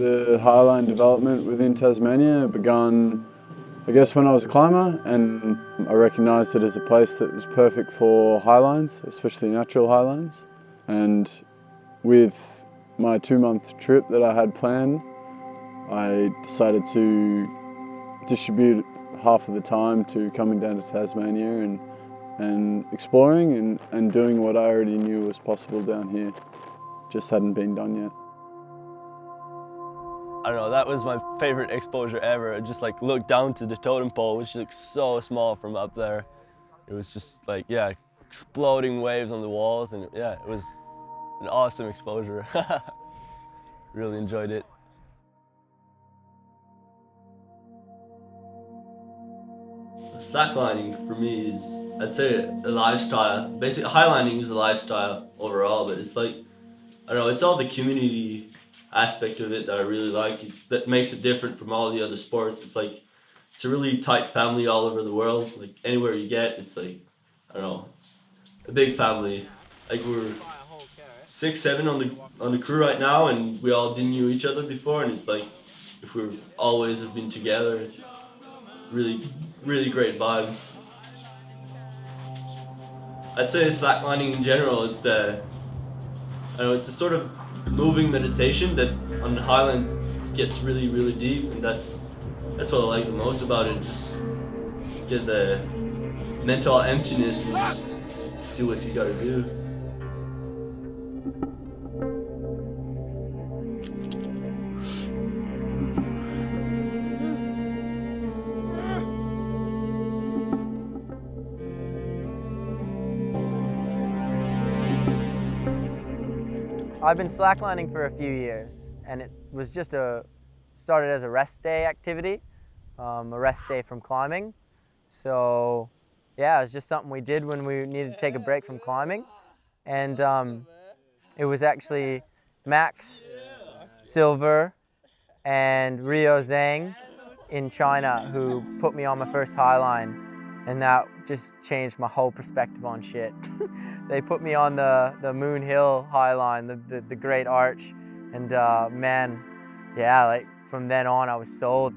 the highline development within Tasmania begun, I guess, when I was a climber, and I recognised it as a place that was perfect for highlines, especially natural highlines. And with my 2-month trip that I had planned, I decided to distribute half of the time to coming down to Tasmania and exploring and doing what I already knew was possible down here. Just hadn't been done yet. I don't know, that was my favorite exposure ever. I just like looked down to the totem pole, which looks so small from up there. It was just like, yeah, exploding waves on the walls, and yeah, it was an awesome exposure. Really enjoyed it. Slacklining for me is, I'd say, a lifestyle. Basically, highlining is a lifestyle overall, but it's like, I don't know, it's all the community aspect of it that I really like, that makes it different from all the other sports. It's like, it's a really tight family all over the world. Like anywhere you get, it's like, I don't know, it's a big family. Like we're 6, 7 on the crew right now, and we all didn't know each other before, and it's like, if we always have been together, it's really great vibe. I'd say slacklining in general, it's it's a sort of moving meditation that on the highlands gets really deep, and that's what I like the most about it. Just get the mental emptiness and just do what you gotta do. I've been slacklining for a few years, and it was just started as a rest day activity, a rest day from climbing. So yeah, it was just something we did when we needed to take a break from climbing. And it was actually Max, Silver, and Rio Zhang in China who put me on my first highline, and that just changed my whole perspective on shit. They put me on the Moon Hill highline, the Great Arch, and man, yeah, like from then on I was sold.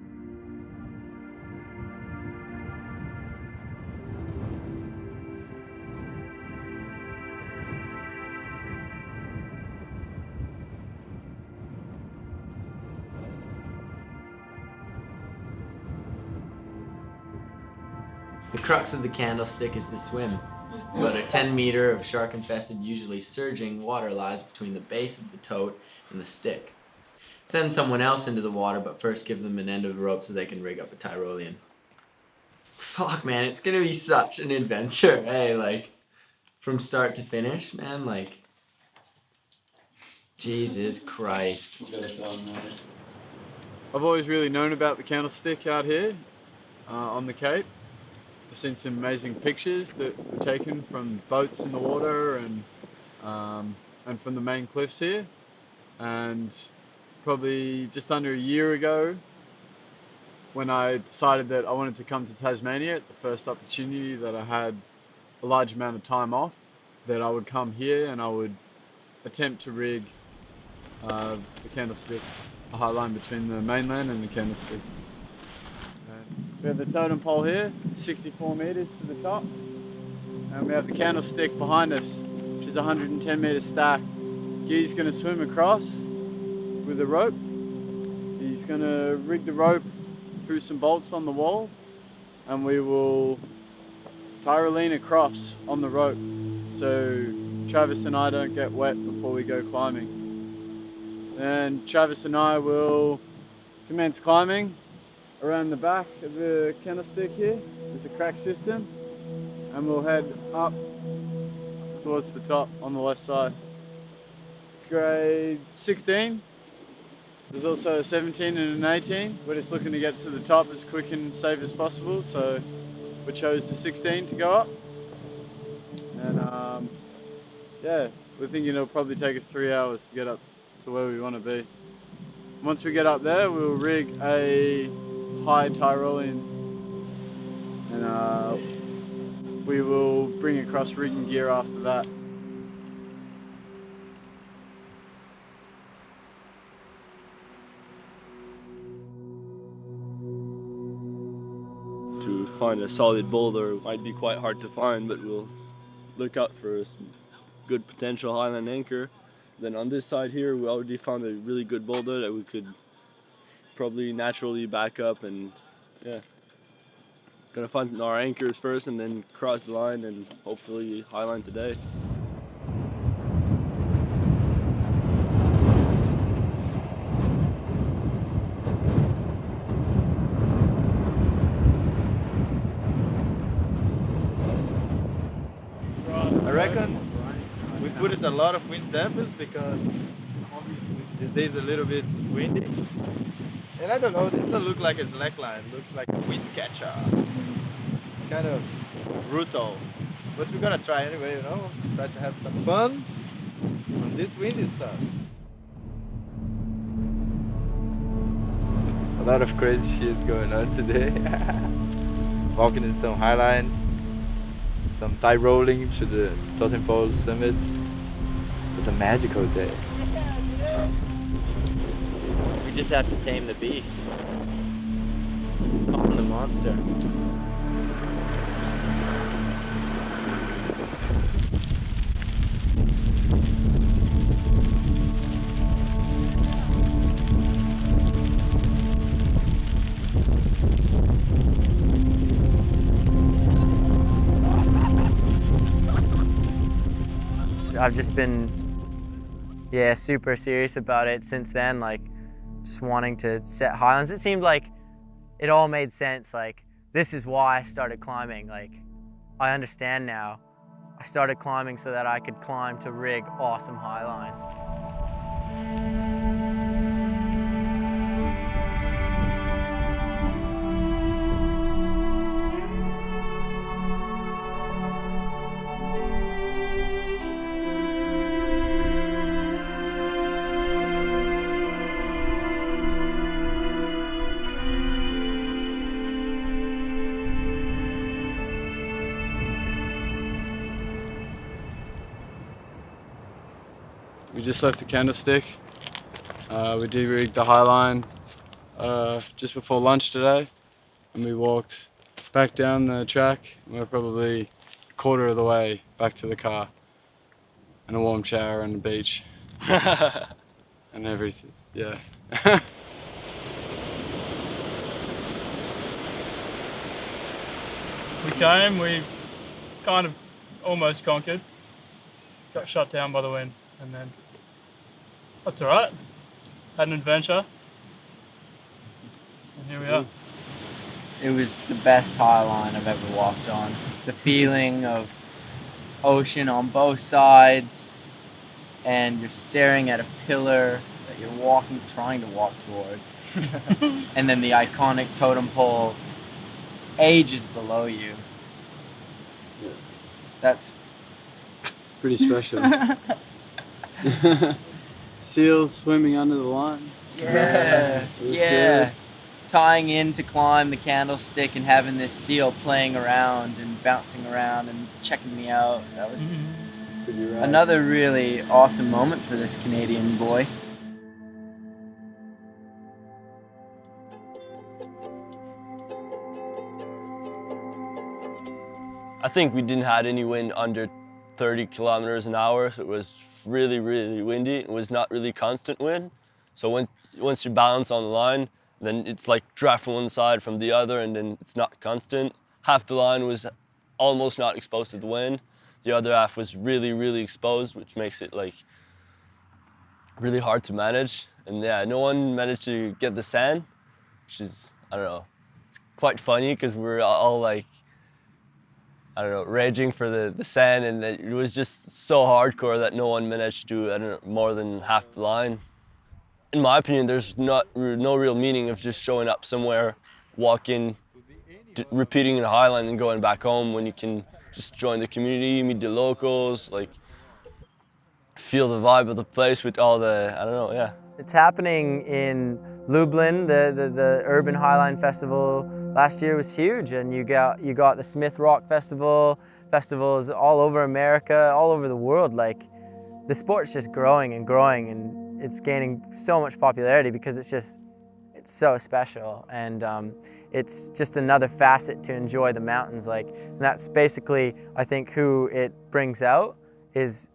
The crux of the candlestick is the swim. About a 10-meter of shark-infested, usually surging water lies between the base of the tote and the stick. Send someone else into the water, but first give them an end of the rope so they can rig up a Tyrolean. Fuck, man, it's gonna be such an adventure, hey, like, from start to finish, man, like, Jesus Christ. I've always really known about the candlestick out here on the Cape. I've seen some amazing pictures that were taken from boats in the water and from the main cliffs here. And probably just under a year ago, when I decided that I wanted to come to Tasmania at the first opportunity that I had a large amount of time off, that I would come here and I would attempt to rig the candlestick, a high line between the mainland and the candlestick. We have the totem pole here, 64 metres to the top, and we have the candlestick behind us, which is a 110 metre stack. Guy's going to swim across with a rope. He's going to rig the rope through some bolts on the wall, and we will Tyrolean across on the rope so Travis and I don't get wet before we go climbing. And Travis and I will commence climbing around the back of the candlestick here. There's a crack system, and we'll head up towards the top on the left side. It's grade 16. There's also a 17 and an 18. We're just looking to get to the top as quick and safe as possible, so we chose the 16 to go up. And yeah, we're thinking it'll probably take us 3 hours to get up to where we want to be. Once we get up there, we'll rig a high Tyrolean, and we will bring across rigging gear after that. find a solid boulder. It might be quite hard to find, but we'll look out for some good potential highline anchor. Then on this side here, we already found a really good boulder that we could probably naturally back up, and yeah. Gonna find our anchors first and then cross the line and hopefully highline today. I reckon we put it a lot of wind dampers because these days a little bit windy. And I don't know, this doesn't look like a slackline, it looks like a wind catcher. It's kind of brutal. But we're gonna try anyway, you know, try to have some fun on this windy stuff. A lot of crazy shit going on today. Walking in some highline, some tie rolling to the totem pole summit. It's a magical day. We just have to tame the beast. Calm the monster. I've just been, super serious about it since then, like just wanting to set highlands. It seemed like it all made sense, like this is why I started climbing. Like I understand now. I started climbing so that I could climb to rig awesome highlines. We just left the candlestick. We de-rigged the highline just before lunch today, and we walked back down the track. We're probably a quarter of the way back to the car, and a warm shower and the beach, and everything. Yeah. We came, we kind of almost conquered, got shut down by the wind, and then that's all right. Had an adventure, and here we are. It was the best highline I've ever walked on. The feeling of ocean on both sides, and you're staring at a pillar that you're trying to walk towards. And then the iconic totem pole ages below you. That's Pretty special. Seals swimming under the line. yeah. Good. Tying in to climb the candlestick and having this seal playing around and bouncing around and checking me out. That was Pretty rad. another really awesome moment for this Canadian boy. I think we didn't have any wind under 30 kilometers an hour, so it was really, really windy. It was not really constant wind. So once you balance on the line, then it's like draft from one side from the other, and then it's not constant. Half the line was almost not exposed to the wind. The other half was really, really exposed, which makes it like really hard to manage. And yeah, no one managed to get the sand, which is, I don't know, it's quite funny because we're all like, I don't know, raging for the sand, and it was just so hardcore that no one managed to do, I don't know, more than half the line. In my opinion, there's no real meaning of just showing up somewhere, walking, repeating the highline and going back home when you can just join the community, meet the locals, like feel the vibe of the place with all the, I don't know, yeah. It's happening in Lublin. The Urban Highline Festival last year was huge, and you got the Smith Rock Festival, festivals all over America, all over the world. Like the sport's just growing and growing, and it's gaining so much popularity because it's so special. And it's just another facet to enjoy the mountains. Like, and that's basically, I think, who it brings out is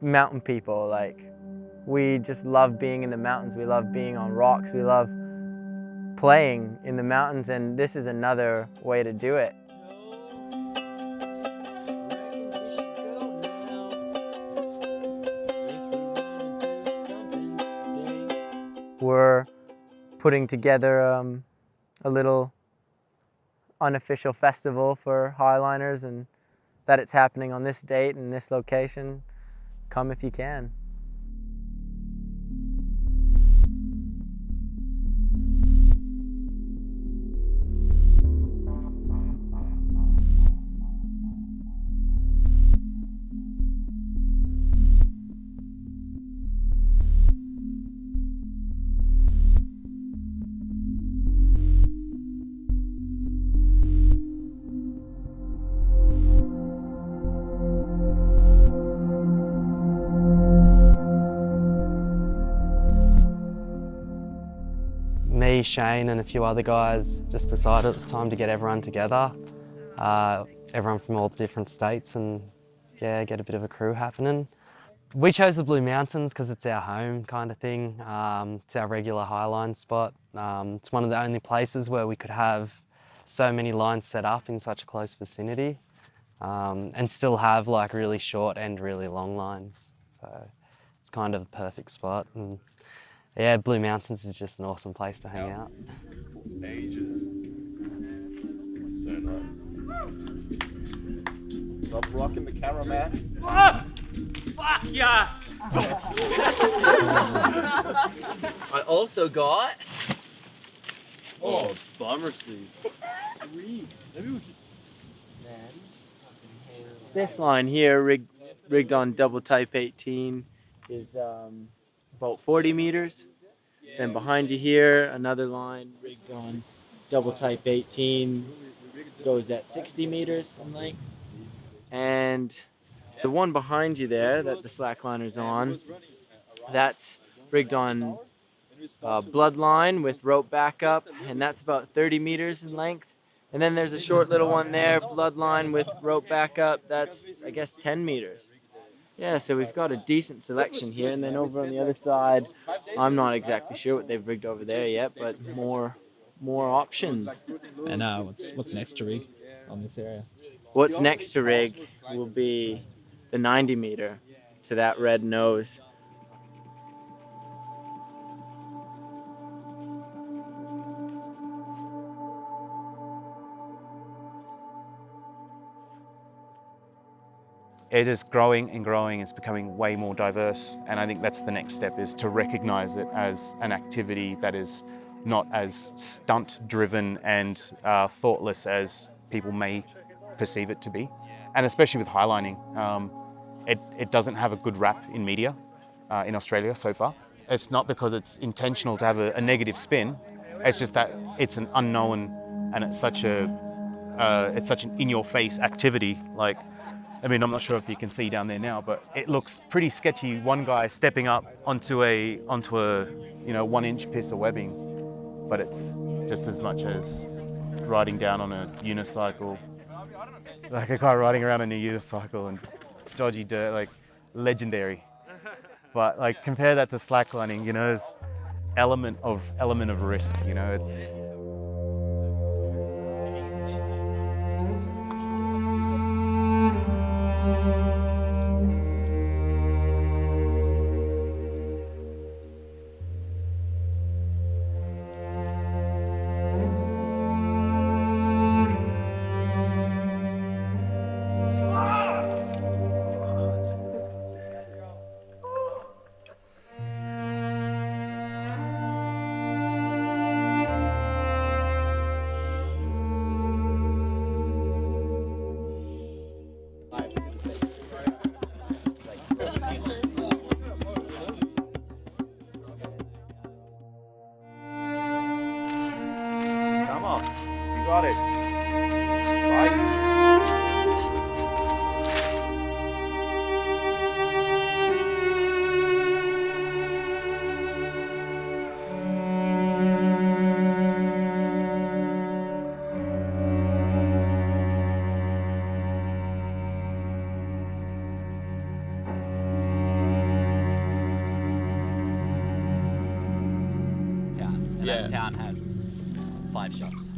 mountain people. Like, we just love being in the mountains. We love being on rocks. We love playing in the mountains, and this is another way to do it. We're putting together a little unofficial festival for highliners, and that it's happening on this date and this location. Come if you can. Me, Shane and a few other guys just decided it was time to get everyone together, everyone from all the different states, and yeah, get a bit of a crew happening. We chose the Blue Mountains because it's our home kind of thing. It's our regular highline spot. It's one of the only places where we could have so many lines set up in such a close vicinity, and still have like really short and really long lines. So it's kind of the perfect spot. And yeah, Blue Mountains is just an awesome place to hang out. Ages. So nice. Stop rocking the camera, man. Oh! Fuck yeah! I also got Oh, bummer sleeve. Sweet. Maybe we should. this line here, rigged on double type 18, is about 40 meters. Then behind you here, another line rigged on double type 18 goes at 60 meters in length. And the one behind you there that the slackliner's on, that's rigged on bloodline with rope backup, and that's about 30 meters in length. And then there's a short little one there, bloodline with rope backup, that's, I guess, 10 meters. Yeah, so we've got a decent selection here, and then over on the other side, I'm not exactly sure what they've rigged over there yet, but more options. And what's next to rig on this area? What's next to rig will be the 90 meter to that red nose. It is growing and growing. It's becoming way more diverse, and I think that's the next step, is to recognize it as an activity that is not as stunt-driven and thoughtless as people may perceive it to be. And especially with highlining, it doesn't have a good rap in media in Australia so far. It's not because it's intentional to have a negative spin. It's just that it's an unknown, and it's such an in-your-face activity. Like, I mean, I'm not sure if you can see down there now, but it looks pretty sketchy. One guy stepping up onto a 1-inch piece of webbing, but it's just as much as riding down on a unicycle. Like a guy riding around on a unicycle and dodgy dirt, like legendary. But like compare that to slacklining, you know, it's element of risk, you know, it's. and that town has 5 shops.